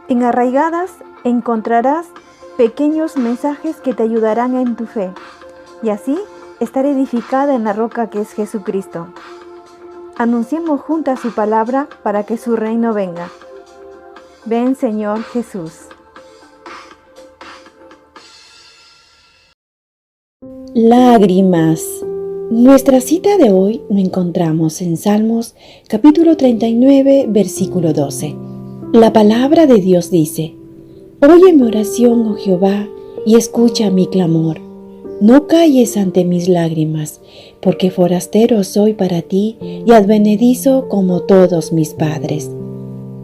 En Arraigadas encontrarás pequeños mensajes que te ayudarán en tu fe y así estar edificada en la roca que es Jesucristo. Anunciemos juntas su palabra para que su reino venga. Ven, Señor Jesús. Lágrimas. Nuestra cita de hoy lo encontramos en Salmos capítulo 39, versículo 12. La palabra de Dios dice: Oye mi oración, oh Jehová, y escucha mi clamor. No calles ante mis lágrimas, porque forastero soy para ti y advenedizo como todos mis padres.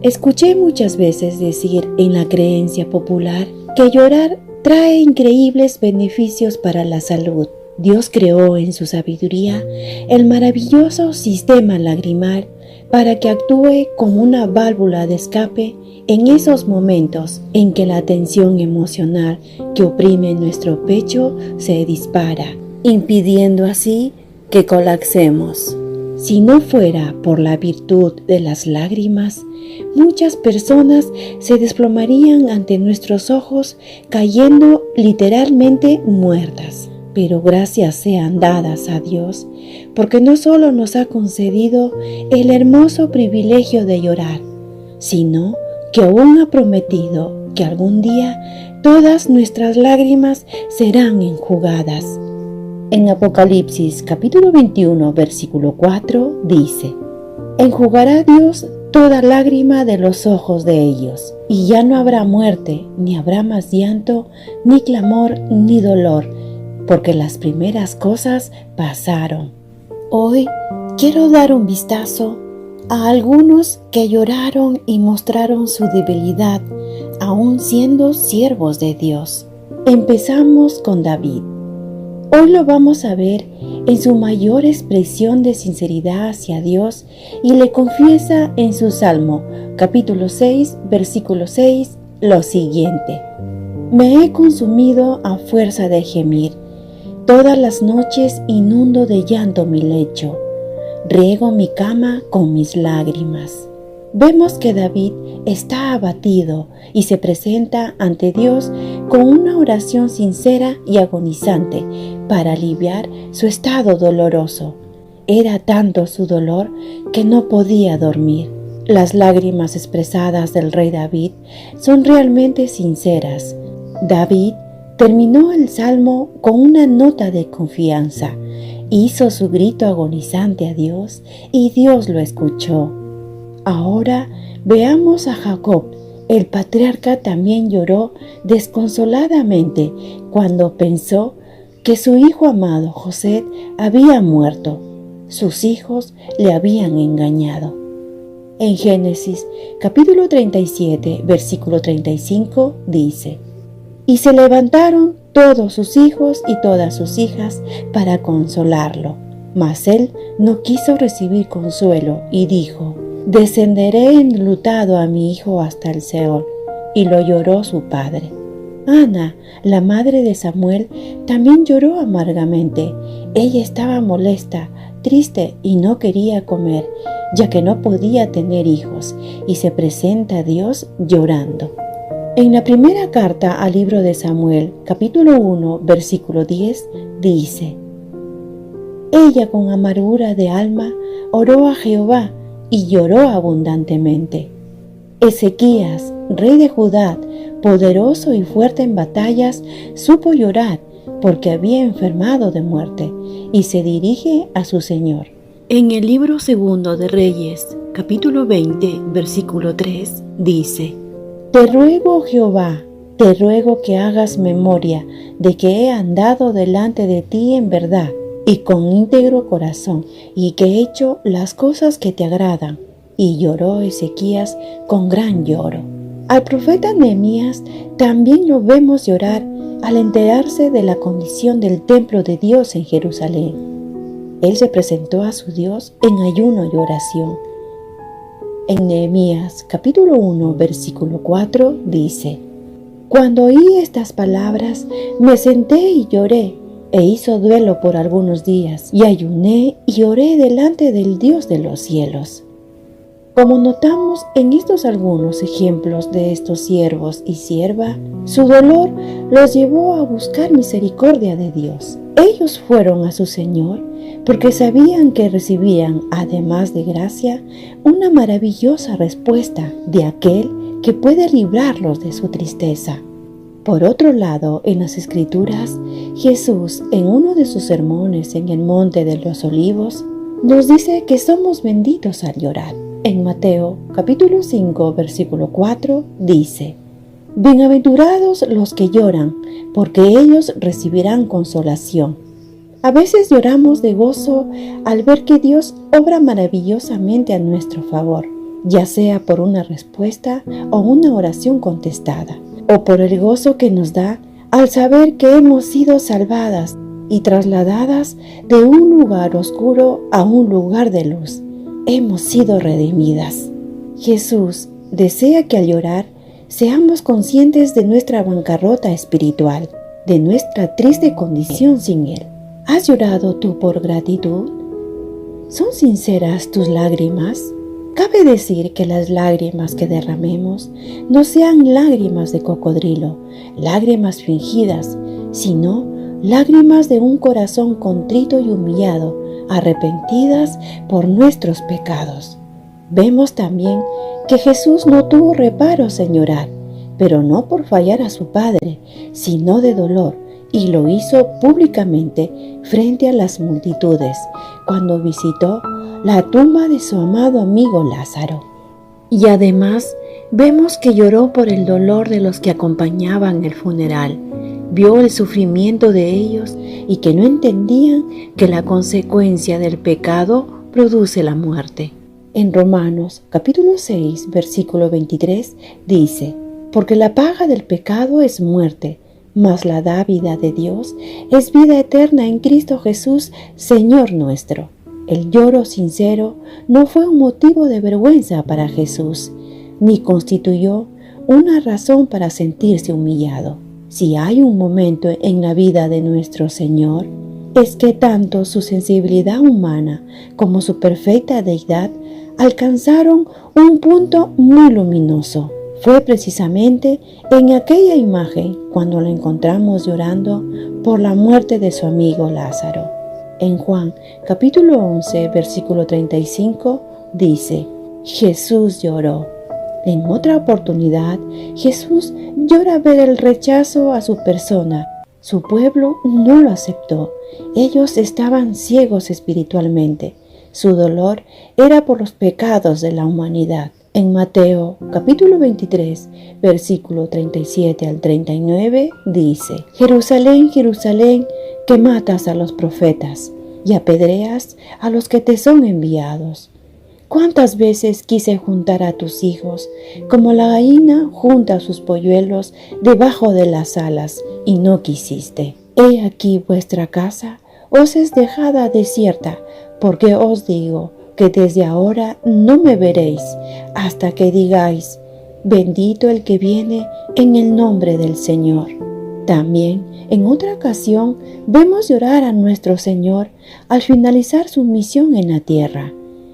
Escuché muchas veces decir en la creencia popular que llorar trae increíbles beneficios para la salud. Dios creó en su sabiduría el maravilloso sistema lagrimal para que actúe como una válvula de escape en esos momentos en que la tensión emocional que oprime nuestro pecho se dispara, impidiendo así que colapsemos. Si no fuera por la virtud de las lágrimas, muchas personas se desplomarían ante nuestros ojos, cayendo literalmente muertas. Pero gracias sean dadas a Dios, porque no solo nos ha concedido el hermoso privilegio de llorar, sino que aún ha prometido que algún día todas nuestras lágrimas serán enjugadas. En Apocalipsis capítulo 21, versículo 4 dice: Enjugará Dios toda lágrima de los ojos de ellos, y ya no habrá muerte, ni habrá más llanto, ni clamor, ni dolor, porque las primeras cosas pasaron. Hoy quiero dar un vistazo a algunos que lloraron y mostraron su debilidad, aún siendo siervos de Dios. Empezamos con David. Hoy lo vamos a ver en su mayor expresión de sinceridad hacia Dios y le confiesa en su Salmo, capítulo 6, versículo 6, lo siguiente: Me he consumido a fuerza de gemir. Todas las noches inundo de llanto mi lecho, riego mi cama con mis lágrimas. Vemos que David está abatido y se presenta ante Dios con una oración sincera y agonizante para aliviar su estado doloroso. Era tanto su dolor que no podía dormir. Las lágrimas expresadas del rey David son realmente sinceras. David terminó el salmo con una nota de confianza. Hizo su grito agonizante a Dios y Dios lo escuchó. Ahora veamos a Jacob. El patriarca también lloró desconsoladamente cuando pensó que su hijo amado José había muerto. Sus hijos le habían engañado. En Génesis capítulo 37, versículo 35 dice: Y se levantaron todos sus hijos y todas sus hijas para consolarlo. Mas él no quiso recibir consuelo y dijo: Descenderé enlutado a mi hijo hasta el Seol. Y lo lloró su padre. Ana, la madre de Samuel, también lloró amargamente. Ella estaba molesta, triste y no quería comer, ya que no podía tener hijos, y se presenta a Dios llorando. En la primera carta al libro de Samuel, capítulo 1, versículo 10, dice: Ella con amargura de alma oró a Jehová y lloró abundantemente. Ezequías, rey de Judá, poderoso y fuerte en batallas, supo llorar porque había enfermado de muerte y se dirige a su Señor. En el libro segundo de Reyes, capítulo 20, versículo 3, dice: Te ruego, Jehová, te ruego que hagas memoria de que he andado delante de ti en verdad y con íntegro corazón, y que he hecho las cosas que te agradan. Y lloró Ezequías con gran lloro. Al profeta Nehemías también lo vemos llorar al enterarse de la condición del templo de Dios en Jerusalén. Él se presentó a su Dios en ayuno y oración. En Nehemías capítulo 1, versículo 4 dice: Cuando oí estas palabras, me senté y lloré, e hizo duelo por algunos días, y ayuné y oré delante del Dios de los cielos. Como notamos en estos algunos ejemplos de estos siervos y sierva, su dolor los llevó a buscar misericordia de Dios. Ellos fueron a su Señor porque sabían que recibían, además de gracia, una maravillosa respuesta de aquel que puede librarlos de su tristeza. Por otro lado, en las Escrituras, Jesús, en uno de sus sermones en el Monte de los Olivos, nos dice que somos benditos al llorar. En Mateo capítulo 5, versículo 4, dice: Bienaventurados los que lloran, porque ellos recibirán consolación. A veces lloramos de gozo al ver que Dios obra maravillosamente a nuestro favor, ya sea por una respuesta o una oración contestada, o por el gozo que nos da al saber que hemos sido salvadas y trasladadas de un lugar oscuro a un lugar de luz. Hemos sido redimidas. Jesús desea que al llorar seamos conscientes de nuestra bancarrota espiritual, de nuestra triste condición sin Él. ¿Has llorado tú por gratitud? ¿Son sinceras tus lágrimas? Cabe decir que las lágrimas que derramemos no sean lágrimas de cocodrilo, lágrimas fingidas, sino lágrimas de un corazón contrito y humillado, arrepentidas por nuestros pecados. Vemos también que Jesús no tuvo reparos en llorar, pero no por fallar a su Padre, sino de dolor, y lo hizo públicamente frente a las multitudes, cuando visitó la tumba de su amado amigo Lázaro. Y además vemos que lloró por el dolor de los que acompañaban el funeral, vio el sufrimiento de ellos y que no entendían que la consecuencia del pecado produce la muerte. En Romanos capítulo 6, versículo 23 dice: Porque la paga del pecado es muerte, mas la dávida de Dios es vida eterna en Cristo Jesús, Señor nuestro. El lloro sincero no fue un motivo de vergüenza para Jesús, ni constituyó una razón para sentirse humillado. Si hay un momento en la vida de nuestro Señor, es que tanto su sensibilidad humana como su perfecta deidad alcanzaron un punto muy luminoso. Fue precisamente en aquella imagen cuando lo encontramos llorando por la muerte de su amigo Lázaro. En Juan capítulo 11, versículo 35 dice: Jesús lloró. En otra oportunidad, Jesús llora ver el rechazo a su persona. Su pueblo no lo aceptó. Ellos estaban ciegos espiritualmente. Su dolor era por los pecados de la humanidad. En Mateo capítulo 23, versículo 37 al 39 dice: Jerusalén, Jerusalén, que matas a los profetas y apedreas a los que te son enviados. ¿Cuántas veces quise juntar a tus hijos, como la gallina junta sus polluelos debajo de las alas, y no quisiste? He aquí vuestra casa os es dejada desierta, porque os digo que desde ahora no me veréis, hasta que digáis: bendito el que viene en el nombre del Señor. También, en otra ocasión, vemos llorar a nuestro Señor al finalizar su misión en la tierra,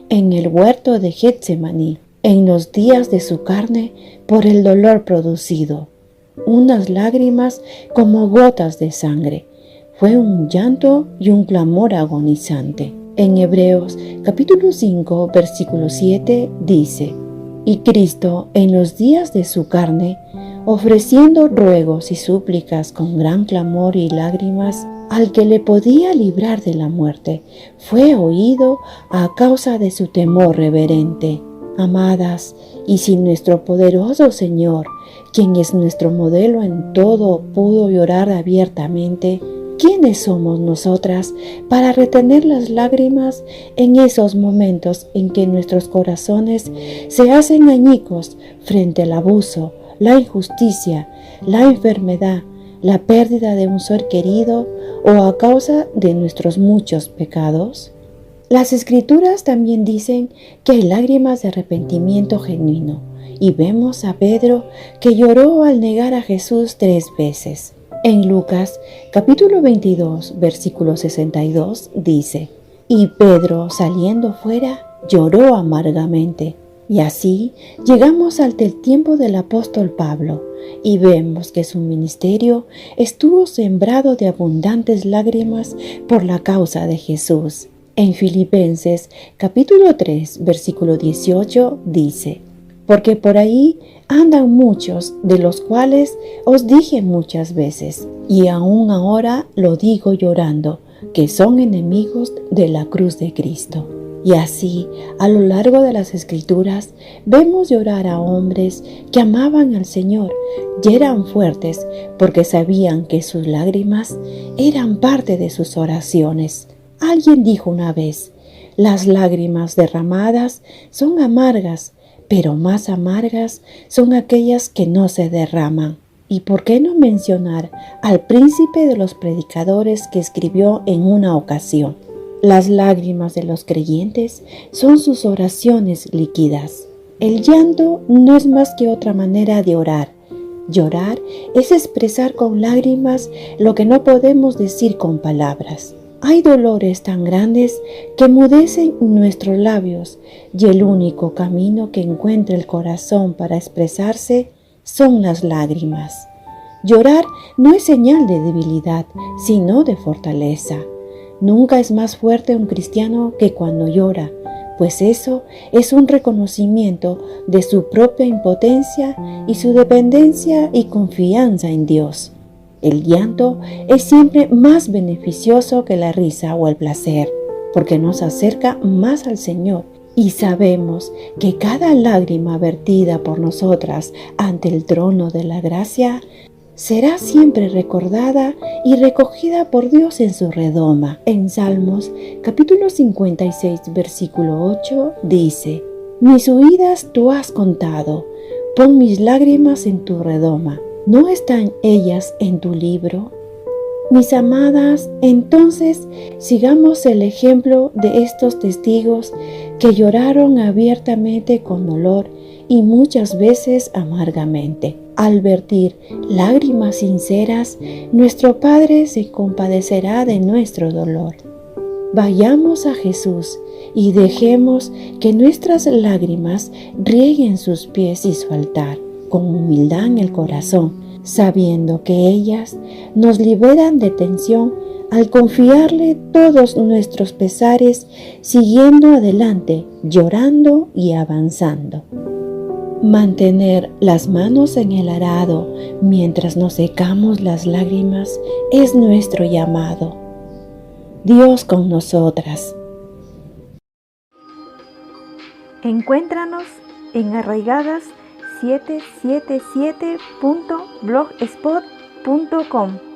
en el huerto de Getsemaní, en los días de su carne, por el dolor producido. Unas lágrimas como gotas de sangre. Fue un llanto y un clamor agonizante. En Hebreos capítulo 5, versículo 7 dice: Y Cristo en los días de su carne, ofreciendo ruegos y súplicas con gran clamor y lágrimas al que le podía librar de la muerte, fue oído a causa de su temor reverente. Amadas, y si nuestro poderoso Señor, quien es nuestro modelo en todo, pudo llorar abiertamente, ¿quiénes somos nosotras para retener las lágrimas en esos momentos en que nuestros corazones se hacen añicos frente al abuso, la injusticia, la enfermedad, la pérdida de un ser querido o a causa de nuestros muchos pecados? Las Escrituras también dicen que hay lágrimas de arrepentimiento genuino, y vemos a Pedro que lloró al negar a Jesús 3 veces. En Lucas capítulo 22, versículo 62 dice: Y Pedro, saliendo fuera, lloró amargamente. Y así llegamos al tiempo del apóstol Pablo y vemos que su ministerio estuvo sembrado de abundantes lágrimas por la causa de Jesús. En Filipenses capítulo 3, versículo 18 dice: porque por ahí andan muchos, de los cuales os dije muchas veces, y aún ahora lo digo llorando, que son enemigos de la cruz de Cristo. Y así, a lo largo de las Escrituras, vemos llorar a hombres que amaban al Señor y eran fuertes porque sabían que sus lágrimas eran parte de sus oraciones. Alguien dijo una vez: las lágrimas derramadas son amargas, pero más amargas son aquellas que no se derraman. ¿Y por qué no mencionar al príncipe de los predicadores que escribió en una ocasión: las lágrimas de los creyentes son sus oraciones líquidas? El llanto no es más que otra manera de orar. Llorar es expresar con lágrimas lo que no podemos decir con palabras. Hay dolores tan grandes que enmudecen nuestros labios, y el único camino que encuentra el corazón para expresarse son las lágrimas. Llorar no es señal de debilidad, sino de fortaleza. Nunca es más fuerte un cristiano que cuando llora, pues eso es un reconocimiento de su propia impotencia y su dependencia y confianza en Dios. El llanto es siempre más beneficioso que la risa o el placer, porque nos acerca más al Señor, y sabemos que cada lágrima vertida por nosotras ante el trono de la gracia será siempre recordada y recogida por Dios en su redoma. En Salmos capítulo 56, versículo 8 dice: mis huidas tú has contado, pon mis lágrimas en tu redoma. ¿No están ellas en tu libro? Mis amadas, entonces sigamos el ejemplo de estos testigos que lloraron abiertamente con dolor y muchas veces amargamente. Al vertir lágrimas sinceras, nuestro Padre se compadecerá de nuestro dolor. Vayamos a Jesús y dejemos que nuestras lágrimas rieguen sus pies y su altar, con humildad en el corazón, sabiendo que ellas nos liberan de tensión al confiarle todos nuestros pesares, siguiendo adelante, llorando y avanzando. Mantener las manos en el arado mientras nos secamos las lágrimas es nuestro llamado. Dios con nosotras. Encuéntranos en arraigadas777.blogspot.com.